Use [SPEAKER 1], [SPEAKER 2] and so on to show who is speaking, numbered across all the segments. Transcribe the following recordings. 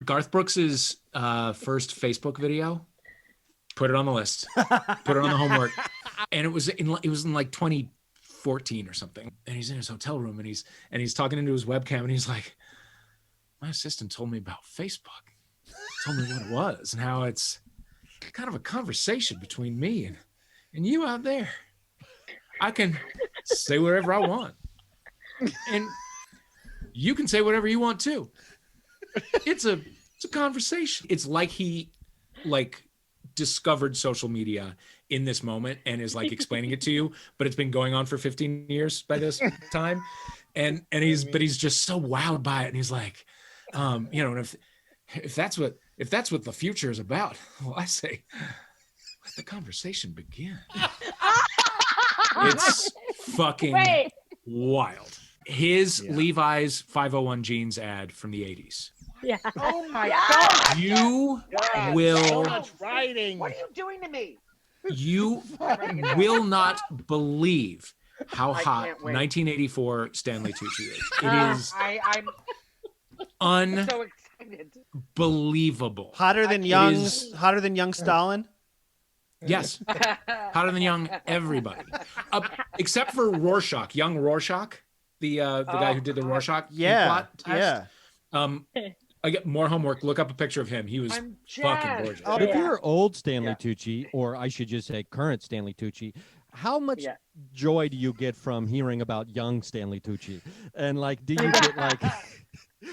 [SPEAKER 1] Garth Brooks's first Facebook video. Put it on the list. Put it on the homework. And it was in like 2014 or something. And he's in his hotel room and he's talking into his webcam and he's like, my assistant told me about Facebook. Told me what it was and how it's kind of a conversation between me and you out there. I can say whatever I want. And you can say whatever you want too. It's a conversation. It's like he discovered social media in this moment and is like explaining it to you, but it's been going on for 15 years by this time. And he's just so wowed by it. And he's like, and if that's what the future is about, well, I say, let the conversation begin. It's fucking wild. His Levi's 501 jeans ad from the 80s.
[SPEAKER 2] Yeah.
[SPEAKER 3] Oh my God.
[SPEAKER 1] You will.
[SPEAKER 3] So much writing.
[SPEAKER 4] What are you doing to me?
[SPEAKER 1] You will not believe how hot 1984 Stanley Tucci is. It is
[SPEAKER 4] I'm so excited.
[SPEAKER 1] Unbelievable.
[SPEAKER 5] Hotter than young Stalin?
[SPEAKER 1] Yes. Hotter than young everybody. Except for Rorschach, young Rorschach, the guy who did the Rorschach plot test. I get more homework. Look up a picture of him. He was fucking gorgeous.
[SPEAKER 6] But if you're old Stanley Tucci, or I should just say current Stanley Tucci, how much joy do you get from hearing about young Stanley Tucci? And like, do you get like?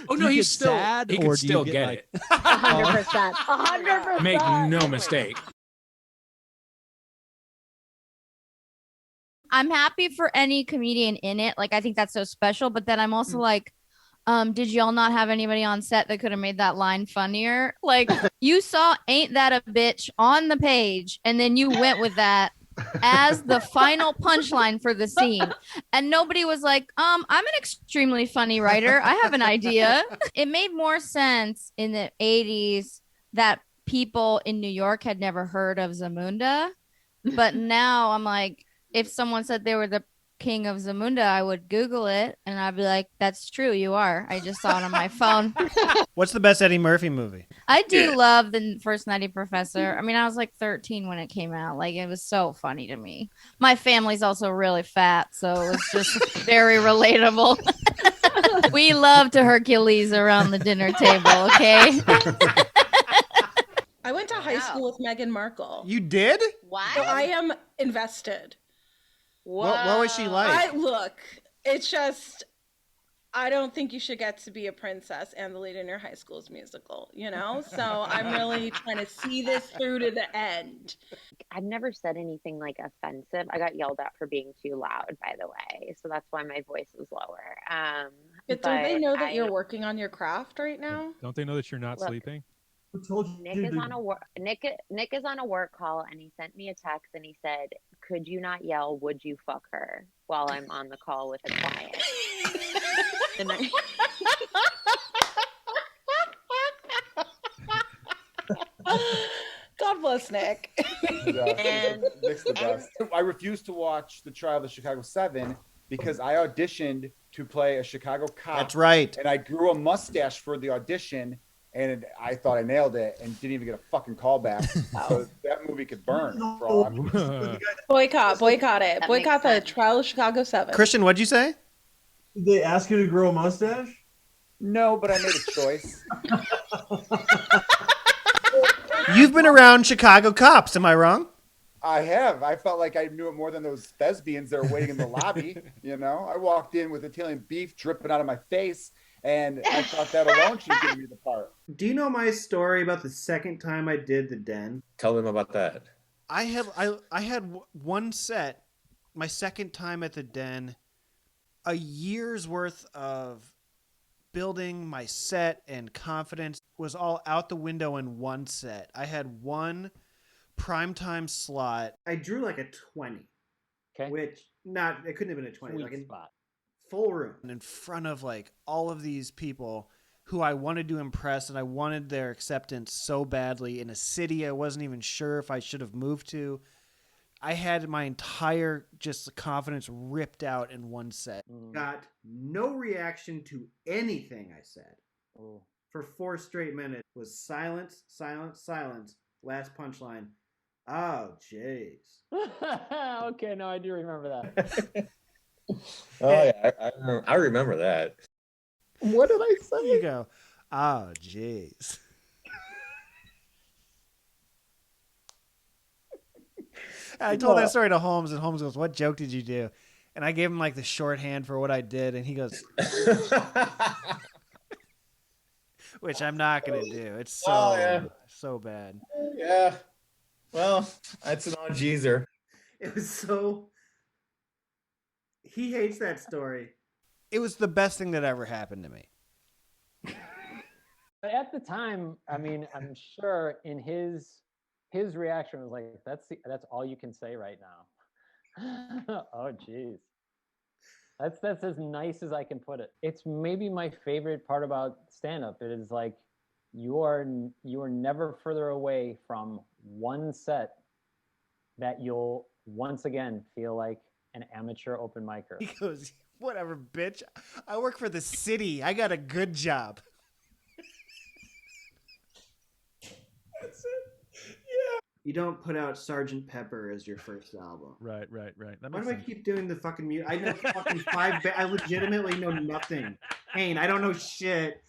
[SPEAKER 1] Oh no, he's still sad, he can still get it.
[SPEAKER 2] 100%. 100%.
[SPEAKER 1] Make no mistake.
[SPEAKER 7] I'm happy for any comedian in it. Like, I think that's so special. But then I'm also like, did y'all not have anybody on set that could have made that line funnier? Like, you saw "Ain't That a Bitch" on the page, and then you went with that as the final punchline for the scene. And nobody was like, I'm an extremely funny writer. I have an idea. It made more sense in the 80s that people in New York had never heard of Zamunda. But now I'm like, if someone said they were the king of Zamunda, I would Google it and I'd be like, that's true, you are. I just saw it on my phone.
[SPEAKER 5] What's the best Eddie Murphy movie?
[SPEAKER 7] I do love The First Nutty Professor. I mean, I was like 13 when it came out. Like, it was so funny to me. My family's also really fat, so it was just very relatable. We love to Hercules around the dinner table, okay?
[SPEAKER 8] I went to high school with Meghan Markle.
[SPEAKER 5] You did?
[SPEAKER 8] Wow. So I am invested.
[SPEAKER 5] What was she like?
[SPEAKER 8] It's just, I don't think you should get to be a princess and the lead in your high school's musical, you know? So I'm really trying to see this through to the end.
[SPEAKER 2] I've never said anything like offensive. I got yelled at for being too loud, by the way. So that's why my voice was lower.
[SPEAKER 8] But don't they know that you're working on your craft right now?
[SPEAKER 9] Don't they know that you're not sleeping?
[SPEAKER 2] Nick is on a work call, and he sent me a text and he said, could you not yell, would you fuck her, while I'm on the call with a client?
[SPEAKER 8] God bless Nick.
[SPEAKER 10] Nick's the best. I refused to watch the trial of the Chicago 7 because I auditioned to play a Chicago cop.
[SPEAKER 5] That's right.
[SPEAKER 10] And I grew a mustache for the audition. And I thought I nailed it and didn't even get a fucking call back. So that movie could burn.
[SPEAKER 8] Boycott it. Boycott the trial of Chicago 7.
[SPEAKER 5] Kirshen, what'd you say?
[SPEAKER 11] Did they ask you to grow a mustache?
[SPEAKER 10] No, but I made a choice.
[SPEAKER 5] You've been around Chicago cops, am I wrong?
[SPEAKER 10] I have. I felt like I knew it more than those thespians that were waiting in the lobby. You know, I walked in with Italian beef dripping out of my face. And I thought that alone should give me the part.
[SPEAKER 11] Do you know my story about the second time I did the den?
[SPEAKER 12] Tell them about that.
[SPEAKER 5] I had one set, my second time at the den, a year's worth of building my set and confidence was all out the window in one set. I had one primetime slot.
[SPEAKER 11] I drew like a 20.
[SPEAKER 12] Okay.
[SPEAKER 11] Which it couldn't have been a 20.
[SPEAKER 12] Sweet
[SPEAKER 11] like in
[SPEAKER 12] spot.
[SPEAKER 11] Full room.
[SPEAKER 5] In front of like all of these people who I wanted to impress, and I wanted their acceptance so badly in a city I wasn't even sure if I should have moved to. I had my entire just confidence ripped out in one set.
[SPEAKER 11] Got no reaction to anything I said for 4 straight minutes was silence, silence, silence. Last punchline. Oh, jeez.
[SPEAKER 9] Okay, no, I do remember that.
[SPEAKER 12] Oh yeah, I remember that. What did I say?
[SPEAKER 5] You go, oh, jeez. I told that story to Holmes, and Holmes goes, what joke did you do? And I gave him like the shorthand for what I did, and he goes, which I'm not going to do. It's so bad.
[SPEAKER 12] Yeah. Well, that's an odd geezer.
[SPEAKER 11] It was so... He hates that story.
[SPEAKER 5] It was the best thing that ever happened to me.
[SPEAKER 9] But at the time, I mean, I'm sure in his reaction was like, that's all you can say right now. Oh, geez. That's as nice as I can put it. It's maybe my favorite part about stand-up. It is like you are never further away from one set that you'll once again feel like an amateur open micer.
[SPEAKER 5] He goes, whatever, bitch. I work for the city. I got a good job.
[SPEAKER 11] That's it. Yeah. You don't put out Sgt. Pepper as your first album.
[SPEAKER 13] Right. That
[SPEAKER 11] Why
[SPEAKER 13] makes
[SPEAKER 11] do I
[SPEAKER 13] sense.
[SPEAKER 11] keep doing the fucking mute? I know fucking 5 I legitimately know nothing. Cayne, I don't know shit.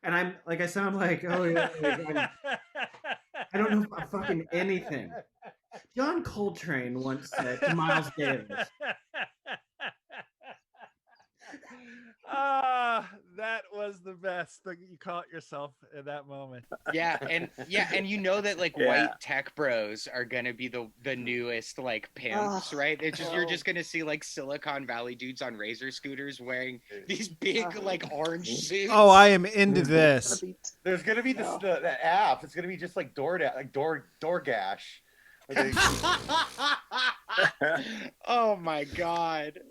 [SPEAKER 11] And I'm like, I sound like, oh yeah, I don't know fucking anything. John Coltrane once said to Miles Davis.
[SPEAKER 13] That was the best. You caught yourself in that moment.
[SPEAKER 14] Yeah, and you know that white tech bros are gonna be the newest pimps, right? You're just gonna see Silicon Valley dudes on razor scooters wearing these big orange suits.
[SPEAKER 5] Oh, I am into this.
[SPEAKER 10] There's gonna be the app. It's gonna be just like DoorGash.
[SPEAKER 14] Oh my god.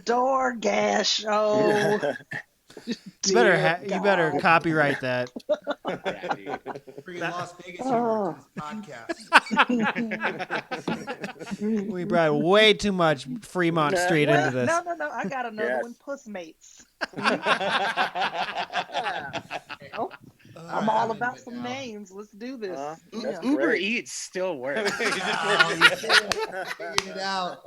[SPEAKER 4] DoorGash. Oh.
[SPEAKER 5] You better copyright that.
[SPEAKER 14] Yeah, dude.
[SPEAKER 15] Bringing Las Vegas humor to this podcast.
[SPEAKER 5] We brought way too much Fremont Street into this.
[SPEAKER 4] No. I got another one. Pussmates. I'm all about some names. Let's do this.
[SPEAKER 14] Uber Eats still works.
[SPEAKER 15] Figured it out.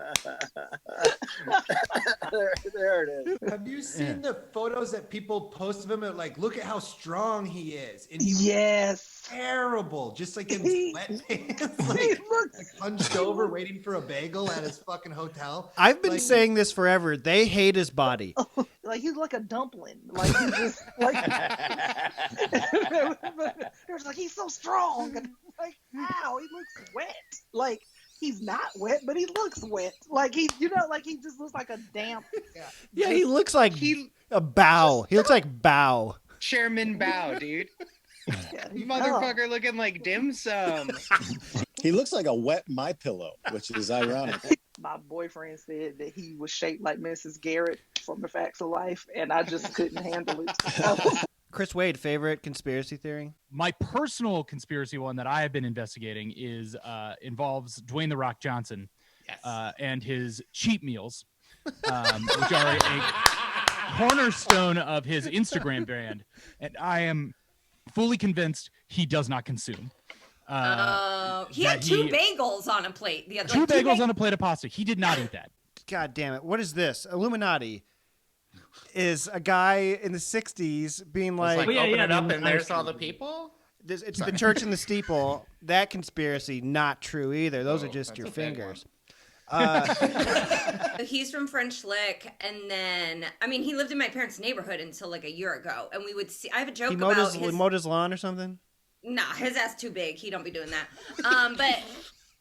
[SPEAKER 12] There it is.
[SPEAKER 15] Have you seen the photos that people post of him? Look at how strong he is, and he
[SPEAKER 4] yes,
[SPEAKER 15] terrible, just in sweatpants, hunched over, waiting for a bagel at his fucking hotel.
[SPEAKER 5] I've been saying this forever. They hate his body.
[SPEAKER 4] He's like a dumpling. He's just there's he's so strong, and ow, he looks wet. He's not wet, but he looks wet. He just looks like a damp.
[SPEAKER 5] Yeah, he looks like a bow. He looks like Bow.
[SPEAKER 14] Chairman Bow, dude. You motherfucker looking like dim sum.
[SPEAKER 16] He looks like a wet My Pillow, which is ironic.
[SPEAKER 4] My boyfriend said that he was shaped like Mrs. Garrett from The Facts of Life, and I just couldn't handle it.
[SPEAKER 5] Chris Wade, favorite conspiracy theory?
[SPEAKER 13] My personal conspiracy one that I have been investigating involves Dwayne "The Rock" Johnson, and his cheat meals, which are a cornerstone of his Instagram brand, and I am fully convinced he does not consume.
[SPEAKER 17] He had two bagels on a plate the other.
[SPEAKER 13] Two bagels on a plate of pasta. He did not eat that.
[SPEAKER 5] God damn it! What is this? Illuminati is a guy in the '60s being like,
[SPEAKER 14] open it up and there's all the people.
[SPEAKER 5] It's the church in the steeple. That conspiracy not true either. Those are just your fingers.
[SPEAKER 17] He's from French Lick, and then he lived in my parents' neighborhood until a year ago, and we would see. I have a joke
[SPEAKER 5] He
[SPEAKER 17] about
[SPEAKER 5] mowed his lawn or something.
[SPEAKER 17] Nah, his ass too big. He don't be doing that. But